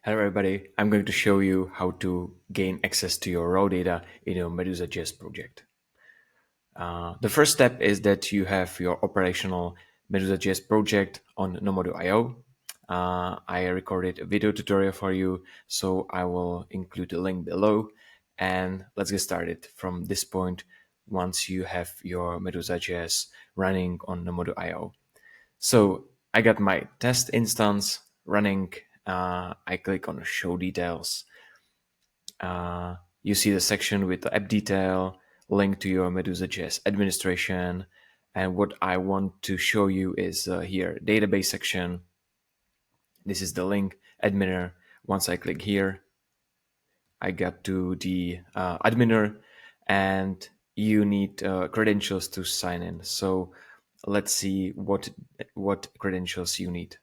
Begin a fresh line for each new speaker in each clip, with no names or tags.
Hello everybody, I'm going to show you how to gain access to your raw data in your MedusaJS project. The first step is that you have your operational MedusaJS project on Nomodo.io. I recorded a video tutorial for you, so I will include a link below. And let's get started from this point once you have your MedusaJS running on Nomodo.io. So I got my test instance running. I click on show details. You see the section with the app detail, link to your MedusaJS administration. And what I want to show you is here, database section. This is the link, adminer. Once I click here, I get to the adminer, and you need credentials to sign in. So let's see what credentials you need.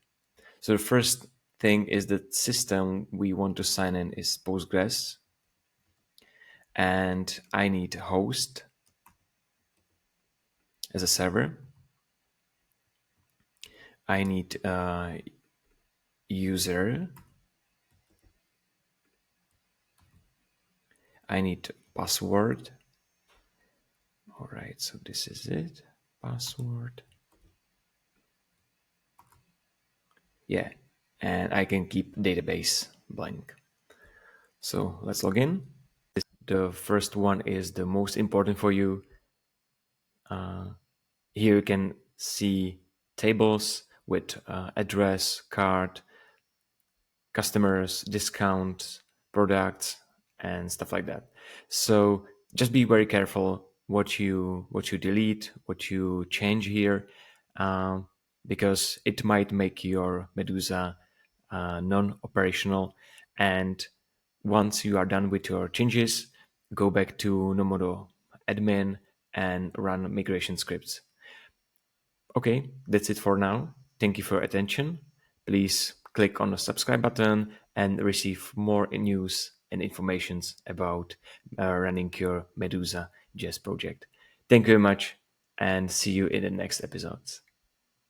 So the first thing is the system we want to sign in is Postgres, and I need host as a server. I need user. I need password. All right, so this is it. Password. Yeah, and I can keep database blank. So let's log in. The first one is the most important for you. Here you can see tables with address, card, customers, discounts, products, and stuff like that. So just be very careful what you delete, what you change here, because it might make your Medusa non-operational. And once you are done with your changes, go back to Nomodo admin and run migration scripts. Okay, that's it for now. Thank you for your attention. Please click on the subscribe button and receive more news and informations about running your Medusa JS project. Thank you very much and see you in the next episodes.